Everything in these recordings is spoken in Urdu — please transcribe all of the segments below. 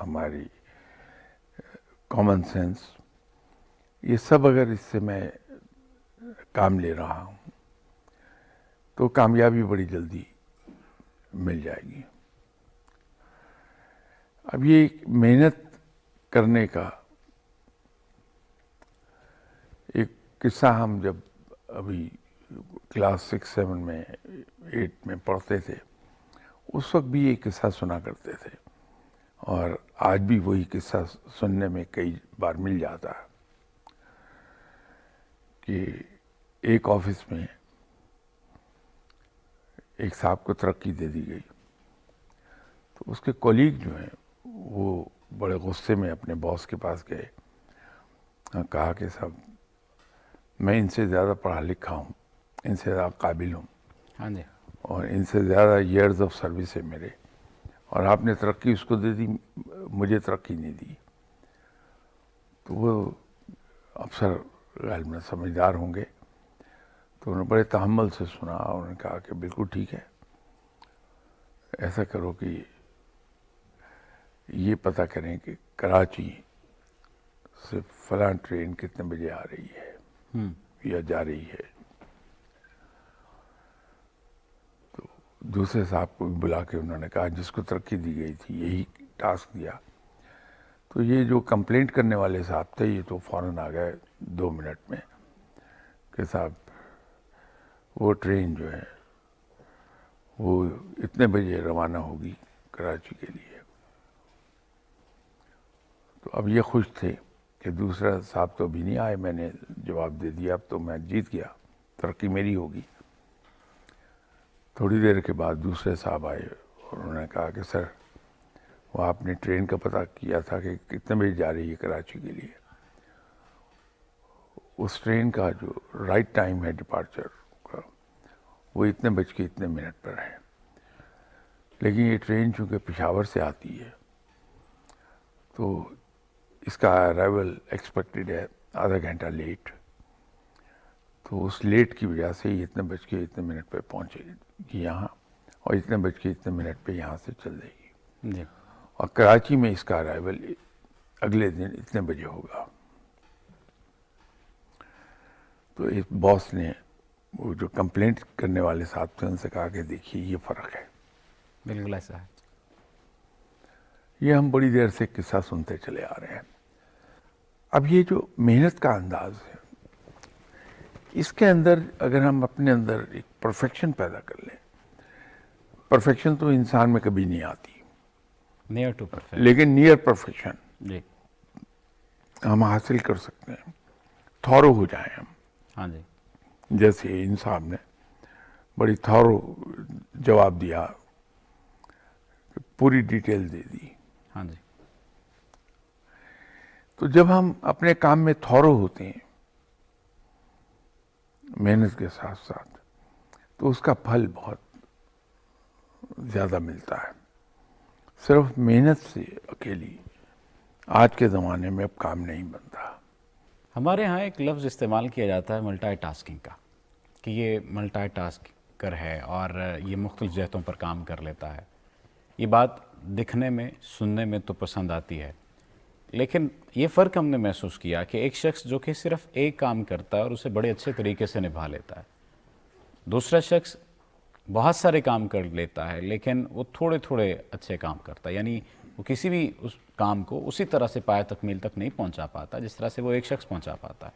ہماری کامن سینس، یہ سب اگر اس سے میں کام لے رہا ہوں تو کامیابی بڑی جلدی مل جائے گی۔ اب یہ محنت کرنے کا ایک قصہ ہم جب ابھی کلاس 6، 7 میں 8 میں پڑھتے تھے، اس وقت بھی یہ قصہ سنا کرتے تھے، اور آج بھی وہی قصہ سننے میں کئی بار مل جاتا ہے کہ ایک آفس میں ایک صاحب کو ترقی دے دی گئی، تو اس کے کولیگ جو ہیں وہ بڑے غصے میں اپنے باس کے پاس گئے، کہا کہ صاحب میں ان سے زیادہ پڑھا لکھا ہوں، ان سے زیادہ قابل ہوں، ہاں جی، اور ان سے زیادہ ایئرز آف سروس ہے میرے، اور آپ نے ترقی اس کو دے دی، مجھے ترقی نہیں دی۔ تو وہ افسر غالب میں سمجھدار ہوں گے، تو انہوں نے بڑے تحمل سے سنا، اور انہوں نے کہا کہ بالکل ٹھیک ہے، ایسا کرو کہ یہ پتہ کریں کہ کراچی سے فلاں ٹرین کتنے بجے آ رہی ہے یا جا رہی ہے۔ تو دوسرے صاحب کو بھی بلا کے انہوں نے کہا، جس کو ترقی دی گئی تھی یہی ٹاسک دیا، تو یہ جو کمپلینٹ کرنے والے صاحب تھے یہ تو فوراً آ گئے 2 منٹ میں کہ صاحب وہ ٹرین جو ہے وہ اتنے بجے روانہ ہوگی کراچی کے لیے۔ تو اب یہ خوش تھے کہ دوسرا صاحب تو ابھی نہیں آئے، میں نے جواب دے دیا، اب تو میں جیت گیا، ترقی میری ہوگی۔ تھوڑی دیر کے بعد دوسرے صاحب آئے اور انہوں نے کہا کہ سر وہ آپ نے ٹرین کا پتہ کیا تھا کہ کتنے بجے جا رہی ہے کراچی کے لیے؟ اس ٹرین کا جو رائٹ ٹائم ہے ڈپارچر کا وہ اتنے بج کے اتنے منٹ پر ہے، لیکن یہ ٹرین چونکہ پشاور سے آتی ہے تو اس کا ارائیول ایکسپیکٹڈ ہے آدھا گھنٹہ لیٹ، تو اس لیٹ کی وجہ سے یہ اتنے بج کے اتنے منٹ پہ پہنچے گی یہاں، اور اتنے بج کے اتنے منٹ پہ یہاں سے چل جائے گی، جی، اور کراچی میں اس کا ارائیول اگلے دن اتنے بجے ہوگا۔ تو اس باس نے وہ جو کمپلینٹ کرنے والے صاحب تھے ان سے کہا کہ دیکھیے یہ فرق ہے۔ بالکل ایسا ہے۔ یہ ہم بڑی دیر سے قصہ سنتے چلے آ رہے ہیں۔ اب یہ جو محنت کا انداز ہے، اس کے اندر اگر ہم اپنے اندر ایک پرفیکشن پیدا کر لیں، پرفیکشن تو انسان میں کبھی نہیں آتی، نیئر ٹو پرفیکٹ، لیکن نیئر پرفیکشن جی، ہم حاصل کر سکتے ہیں، تھورو ہو جائیں ہم، ہاں جی، جیسے ان صاحب نے بڑی تھورو جواب دیا، پوری ڈیٹیل دے دی۔ ہاں جی، تو جب ہم اپنے کام میں تھورو ہوتے ہیں محنت کے ساتھ ساتھ، تو اس کا پھل بہت زیادہ ملتا ہے۔ صرف محنت سے اکیلی آج کے زمانے میں اب کام نہیں بنتا۔ ہمارے ہاں ایک لفظ استعمال کیا جاتا ہے ملٹائی ٹاسکنگ کا، کہ یہ ملٹائی ٹاسکر ہے اور یہ مختلف جہتوں پر کام کر لیتا ہے۔ یہ بات دکھنے میں سننے میں تو پسند آتی ہے، لیکن یہ فرق ہم نے محسوس کیا کہ ایک شخص جو کہ صرف ایک کام کرتا ہے اور اسے بڑے اچھے طریقے سے نبھا لیتا ہے، دوسرا شخص بہت سارے کام کر لیتا ہے لیکن وہ تھوڑے تھوڑے اچھے کام کرتا ہے، یعنی وہ کسی بھی اس کام کو اسی طرح سے پایہ تکمیل تک نہیں پہنچا پاتا جس طرح سے وہ ایک شخص پہنچا پاتا ہے۔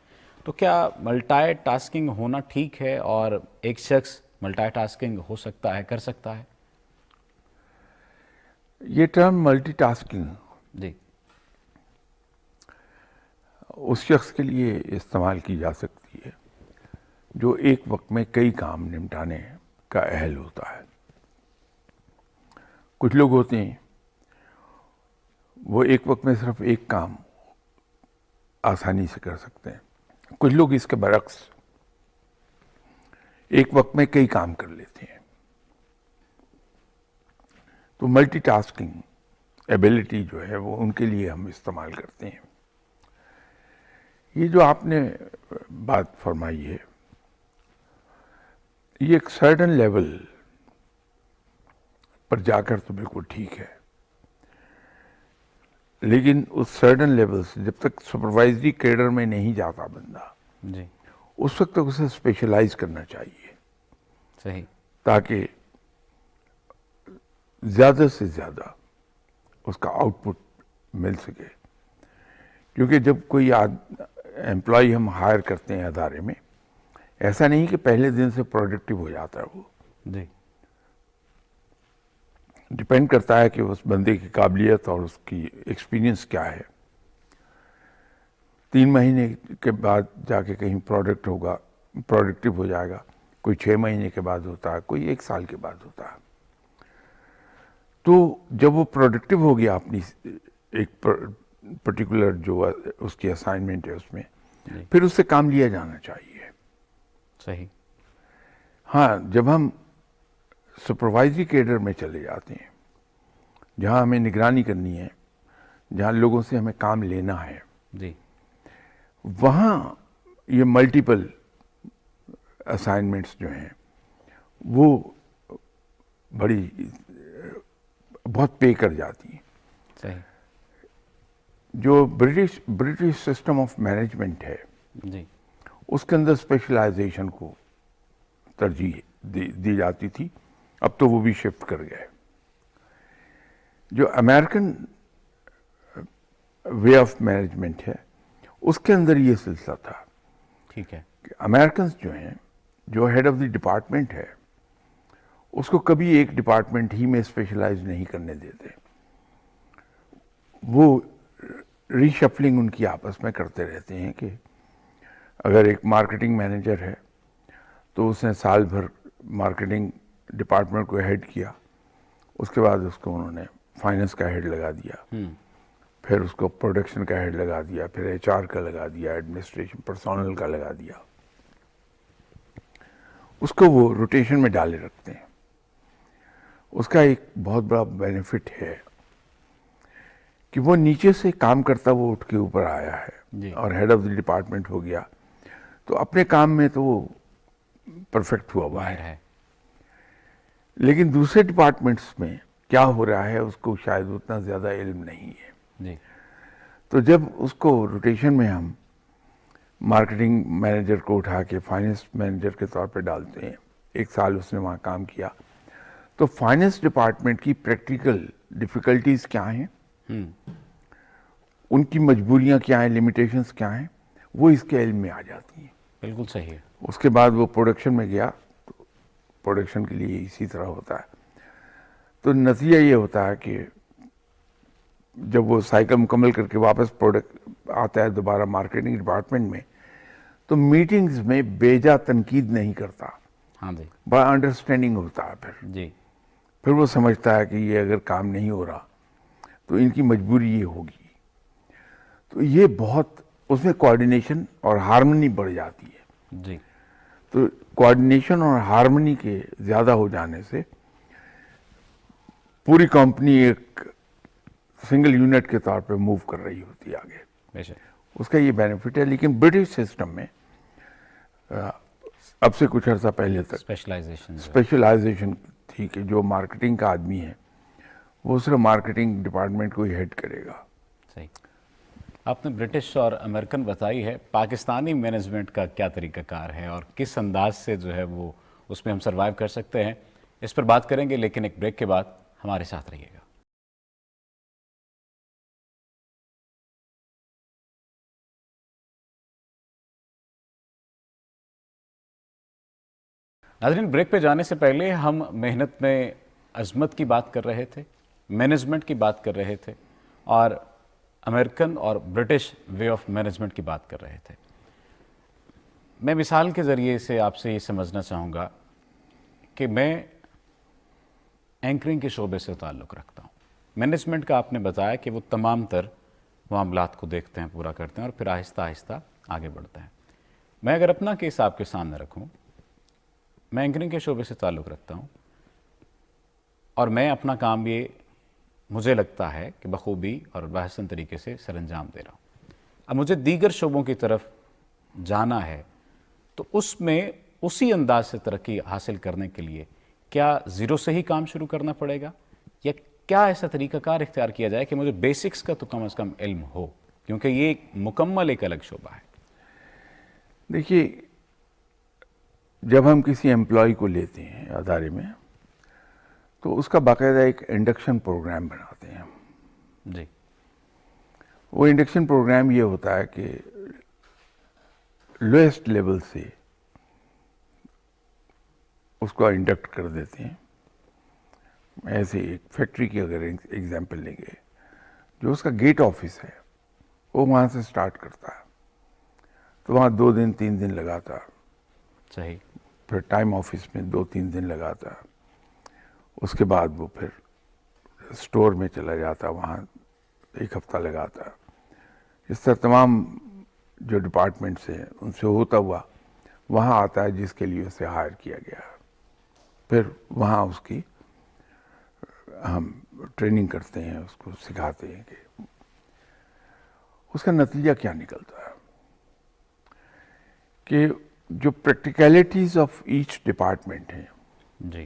تو کیا ملٹائی ٹاسکنگ ہونا ٹھیک ہے اور ایک شخص ملٹائی ٹاسکنگ ہو سکتا ہے، کر سکتا ہے؟ یہ ٹرم ملٹی ٹاسکنگ جی، اس شخص کے لیے استعمال کی جا سکتی ہے جو ایک وقت میں کئی کام نمٹانے کا اہل ہوتا ہے۔ کچھ لوگ ہوتے ہیں وہ ایک وقت میں صرف ایک کام آسانی سے کر سکتے ہیں، کچھ لوگ اس کے برعکس ایک وقت میں کئی کام کر لیتے ہیں۔ تو ملٹی ٹاسکنگ ایبلٹی جو ہے وہ ان کے لیے ہم استعمال کرتے ہیں۔ یہ جو آپ نے بات فرمائی ہے یہ ایک سرٹن لیول پر جا کر تو بالکل ٹھیک ہے، لیکن اس سرٹن لیول سے جب تک سپروائزری کیڈر میں نہیں جاتا بندہ جی اس وقت تک اسے اسپیشلائز کرنا چاہیے صحیح. تاکہ زیادہ سے زیادہ اس کا آؤٹ پٹ مل سکے. کیونکہ جب کوئی امپلائی ہم ہائر کرتے ہیں ادارے میں، ایسا نہیں کہ پہلے دن سے پروڈکٹیو ہو جاتا ہے. وہ جی ڈپینڈ کرتا ہے کہ اس بندے کی قابلیت اور اس کی ایکسپیرینس کیا ہے. 3 مہینے کے بعد جا کے کہیں پروڈکٹ ہوگا، پروڈکٹیو ہو جائے گا. کوئی 6 مہینے کے بعد ہوتا ہے، کوئی 1 سال کے بعد ہوتا ہے. تو جب وہ پروڈکٹیو ہو گیا اپنی ایک پرٹیکولر جو اس کی اسائنمنٹ ہے اس میں، جی پھر اس سے کام لیا جانا چاہیے. صحیح. ہاں، جب ہم سپروائزری کیڈر میں چلے جاتے ہیں جہاں ہمیں نگرانی کرنی ہے، جہاں لوگوں سے ہمیں کام لینا ہے، جی وہاں یہ ملٹیپل اسائنمنٹس جو ہیں وہ بہت پے کر جاتی ہیں. صحیح. جو برٹش سسٹم آف مینجمنٹ ہے جی اس کے اندر اسپیشلائزیشن کو ترجیح دی جاتی تھی. اب تو وہ بھی شفٹ کر گئے. جو امریکن وے آف مینجمنٹ ہے اس کے اندر یہ سلسلہ تھا ٹھیک ہے. کہ امریکنز جو ہیں، جو ہیڈ آف دی ڈپارٹمنٹ ہے، اس کو کبھی ایک ڈپارٹمنٹ ہی میں اسپیشلائز نہیں کرنے دیتے. وہ ری شفلنگ ان کی آپس میں کرتے رہتے ہیں کہ اگر ایک مارکیٹنگ مینیجر ہے تو اس نے سال بھر مارکیٹنگ ڈپارٹمنٹ کو ہیڈ کیا، اس کے بعد اس کو انہوں نے فائننس کا ہیڈ لگا دیا، پھر اس کو پروڈکشن کا ہیڈ لگا دیا، پھر ایچ آر کا لگا دیا، ایڈمنسٹریشن پرسونل کا لگا دیا. اس کو وہ روٹیشن میں ڈالے رکھتے ہیں. اس کا ایک بہت بڑا بینیفٹ ہے کہ وہ نیچے سے کام کرتا وہ اٹھ کے اوپر آیا جی. ہے اور ہیڈ آف دی ڈپارٹمنٹ ہو گیا تو اپنے کام میں تو وہ پرفیکٹ ہوا ہوا ماہر ہے. ہے. لیکن دوسرے ڈپارٹمنٹس میں کیا ہو رہا ہے اس کو شاید اتنا زیادہ علم نہیں ہے. جی تو جب اس کو روٹیشن میں ہم مارکیٹنگ مینیجر کو اٹھا کے فائننس مینیجر کے طور پہ ڈالتے ہیں، 1 سال اس نے وہاں کام کیا، تو فائننس ڈپارٹمنٹ کی پریکٹیکل ڈیفیکلٹیز کیا ہیں، ان کی مجبوریاں کیا ہیں، لمیٹیشنز کیا ہیں، وہ اس کے علم میں آ جاتی ہیں. بالکل صحیح ہے. اس کے بعد وہ پروڈکشن میں گیا تو پروڈکشن کے لیے اسی طرح ہوتا ہے. تو نتیجہ یہ ہوتا ہے کہ جب وہ سائیکل مکمل کر کے واپس پروڈکٹ آتا ہے دوبارہ مارکیٹنگ ڈپارٹمنٹ میں، تو میٹنگز میں بیجا تنقید نہیں کرتا، ہاں جی بڑا انڈرسٹینڈنگ ہوتا ہے. جی پھر وہ سمجھتا ہے کہ یہ اگر کام نہیں ہو رہا تو ان کی مجبوری یہ ہوگی. تو یہ بہت اس میں کوآرڈینیشن اور ہارمنی بڑھ جاتی ہے. جی تو کوآرڈینیشن اور ہارمنی کے زیادہ ہو جانے سے پوری کمپنی ایک سنگل یونٹ کے طور پہ موو کر رہی ہوتی ہے آگے. بے شک. اس کا یہ بینیفٹ ہے. لیکن برٹش سسٹم میں اب سے کچھ عرصہ پہلے تک اسپیشلائزیشن اسپیشلائزیشن تھی کہ جو مارکیٹنگ کا آدمی ہے وہ صرف مارکیٹنگ ڈپارٹمنٹ کو ہی ہیڈ کرے گا. صحیح. آپ نے برٹش اور امریکن بتائی ہے، پاکستانی مینجمنٹ کا کیا طریقہ کار ہے اور کس انداز سے جو ہے وہ اس میں ہم سروائیو کر سکتے ہیں، اس پر بات کریں گے، لیکن ایک بریک کے بعد ہمارے ساتھ رہیے گا. ناظرین، بریک پہ جانے سے پہلے ہم محنت میں عظمت کی بات کر رہے تھے، مینجمنٹ کی بات کر رہے تھے اور امریکن اور برٹش وے آف مینجمنٹ کی بات کر رہے تھے. میں مثال کے ذریعے سے آپ سے یہ سمجھنا چاہوں گا کہ میں اینکرنگ کے شعبے سے تعلق رکھتا ہوں. مینجمنٹ کا آپ نے بتایا کہ وہ تمام تر معاملات کو دیکھتے ہیں، پورا کرتے ہیں اور پھر آہستہ آہستہ آگے بڑھتے ہیں. میں اگر اپنا کیس آپ کے سامنے رکھوں، میں اینکرنگ کے شعبے سے تعلق رکھتا ہوں اور میں اپنا کام یہ مجھے لگتا ہے کہ بخوبی اور بحسن طریقے سے سر انجام دے رہا ہوں. اب مجھے دیگر شعبوں کی طرف جانا ہے تو اس میں اسی انداز سے ترقی حاصل کرنے کے لیے کیا زیرو سے ہی کام شروع کرنا پڑے گا یا کیا ایسا طریقہ کار اختیار کیا جائے کہ مجھے بیسکس کا تو کم از کم علم ہو، کیونکہ یہ ایک مکمل ایک الگ شعبہ ہے؟ دیکھیے، جب ہم کسی امپلائی کو لیتے ہیں ادارے میں تو اس کا باقاعدہ ایک انڈکشن پروگرام بناتے ہیں. جی. وہ انڈکشن پروگرام یہ ہوتا ہے کہ لوئسٹ لیول سے اس کو انڈکٹ کر دیتے ہیں. ایسے ایک فیکٹری کی اگر ایگزامپل لیں گے، جو اس کا گیٹ آفس ہے وہ وہاں سے سٹارٹ کرتا ہے، تو وہاں 2 دن 3 دن لگاتا. صحیح. پھر ٹائم آفس میں 2-3 دن لگاتا. اس کے بعد وہ پھر اسٹور میں چلا جاتا، وہاں 1 ہفتہ لگاتا. اس طرح تمام جو ڈپارٹمنٹس ہیں ان سے ہوتا ہوا وہاں آتا ہے جس کے لیے اسے ہائر کیا گیا. پھر وہاں اس کی ہم ٹریننگ کرتے ہیں، اس کو سکھاتے ہیں کہ اس کا نتیجہ کیا نکلتا ہے کہ جو پریکٹیکلٹیز آف ایچ ڈپارٹمنٹ ہیں جی.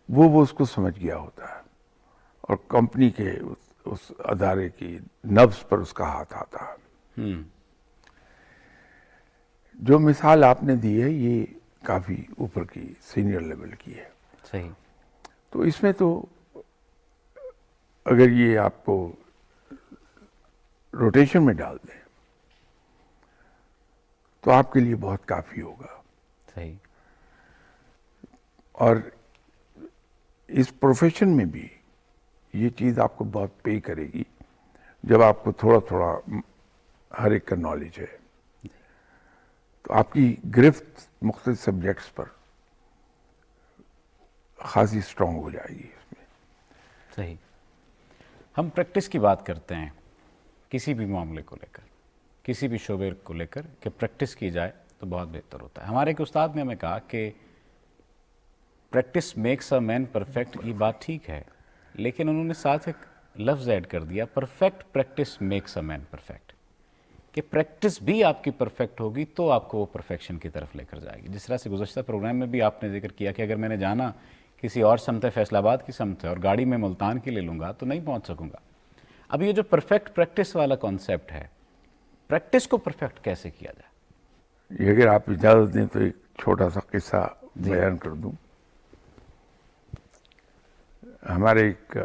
وہ اس کو سمجھ گیا ہوتا ہے، اور کمپنی کے اس ادارے کی نبض پر اس کا ہاتھ آتا ہے. جو مثال آپ نے دی ہے یہ کافی اوپر کی سینئر لیول کی ہے. صحیح. تو اس میں تو اگر یہ آپ کو روٹیشن میں ڈال دیں تو آپ کے لیے بہت کافی ہوگا. صحیح. اور اس پروفیشن میں بھی یہ چیز آپ کو بہت پے کرے گی جب آپ کو تھوڑا تھوڑا ہر ایک کا نالج ہے، تو آپ کی گرفت مختلف سبجیکٹس پر خاصی اسٹرانگ ہو جائے گی اس میں. صحیح. ہم پریکٹس کی بات کرتے ہیں کسی بھی معاملے کو لے کر، کسی بھی شعبے کو لے کر، کہ پریکٹس کی جائے تو بہت بہتر ہوتا ہے. ہمارے ایک استاد نے ہمیں کہا کہ practice makes a man perfect. یہ بات ٹھیک ہے، لیکن انہوں نے ساتھ ایک لفظ ایڈ کر دیا، perfect practice makes a man perfect, کہ پریکٹس بھی آپ کی پرفیکٹ ہوگی تو آپ کو وہ پرفیکشن کی طرف لے کر جائے گی. جس طرح سے گزشتہ پروگرام میں بھی آپ نے ذکر کیا کہ اگر میں نے جانا کسی اور سمت ہے، فیصل آباد کی سمت ہے، اور گاڑی میں ملتان کی لے لوں گا تو نہیں پہنچ سکوں گا. اب یہ جو پرفیکٹ پریکٹس والا کانسیپٹ ہے، پریکٹس کو پرفیکٹ کیسے کیا جائے؟ یہ اگر آپ اجازت دیں تو ایک چھوٹا سا قصہ بیان کر دوں. ہمارے ایک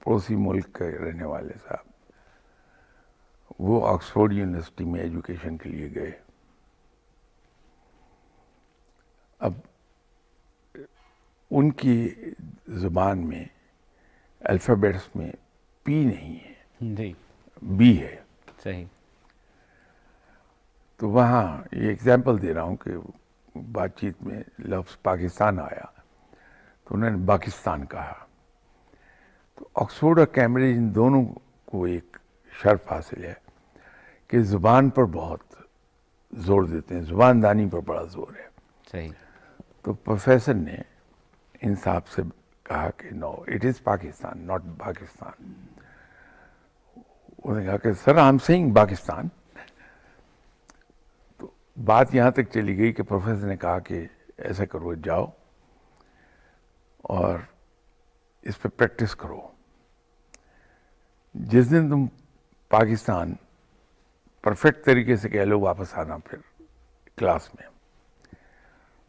پڑوسی ملک کے رہنے والے صاحب، وہ آکسفورڈ یونیورسٹی میں ایجوکیشن کے لیے گئے. اب ان کی زبان میں الفابیٹس میں پی نہیں ہے، جی. بی ہے. صحیح. تو وہاں یہ ایگزامپل دے رہا ہوں کہ بات چیت میں لفظ پاکستان آیا تو انہوں نے پاکستان کہا. تو آکسفورڈ اور کیمبرج ان دونوں کو ایک شرف حاصل ہے کہ زبان پر بہت زور دیتے ہیں، زبان دانی پر بڑا زور ہے. صحیح. تو پروفیسر نے ان صاحب سے کہا کہ no, it is Pakistan not Pakistan. انہوں نے کہا کہ sir I am seeing Pakistan. تو بات یہاں تک چلی گئی کہ پروفیسر نے کہا کہ ایسا کرو، جاؤ اور اس پہ پریکٹس کرو. جس دن تم پاکستان پرفیکٹ طریقے سے کہہ لو، واپس آنا پھر کلاس میں.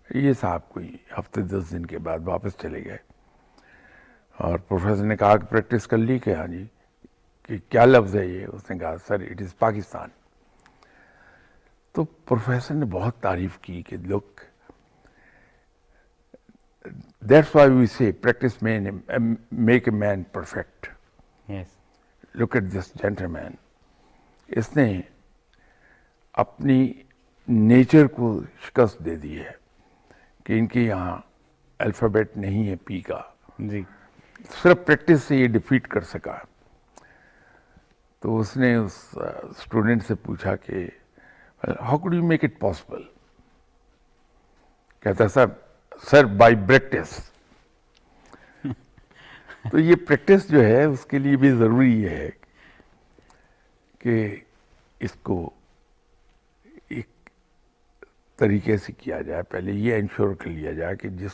یہ صاحب کوئی ہفتے 10 دن کے بعد واپس چلے گئے، اور پروفیسر نے کہا کہ پریکٹس کر لی کہ ہاں جی، کہ کیا لفظ ہے یہ؟ اس نے کہا سر اٹ از پاکستان. تو پروفیسر نے بہت تعریف کی کہ لک، that's why we say practice make a man perfect. Yes. Look at this gentleman. اس نے اپنی نیچر کو شکست دے دی ہے کہ ان کے یہاں الفابیٹ نہیں ہے پی کا. جی. صرف پریکٹس سے یہ ڈیفیٹ کر سکا. تو اس نے اس اسٹوڈنٹ سے پوچھا کہ how could you make it possible? کہتا سر بائی پریکٹس. تو یہ پریکٹس جو ہے اس کے لیے بھی ضروری یہ ہے کہ اس کو ایک طریقے سے کیا جائے. پہلے یہ انشور کر لیا جائے کہ جس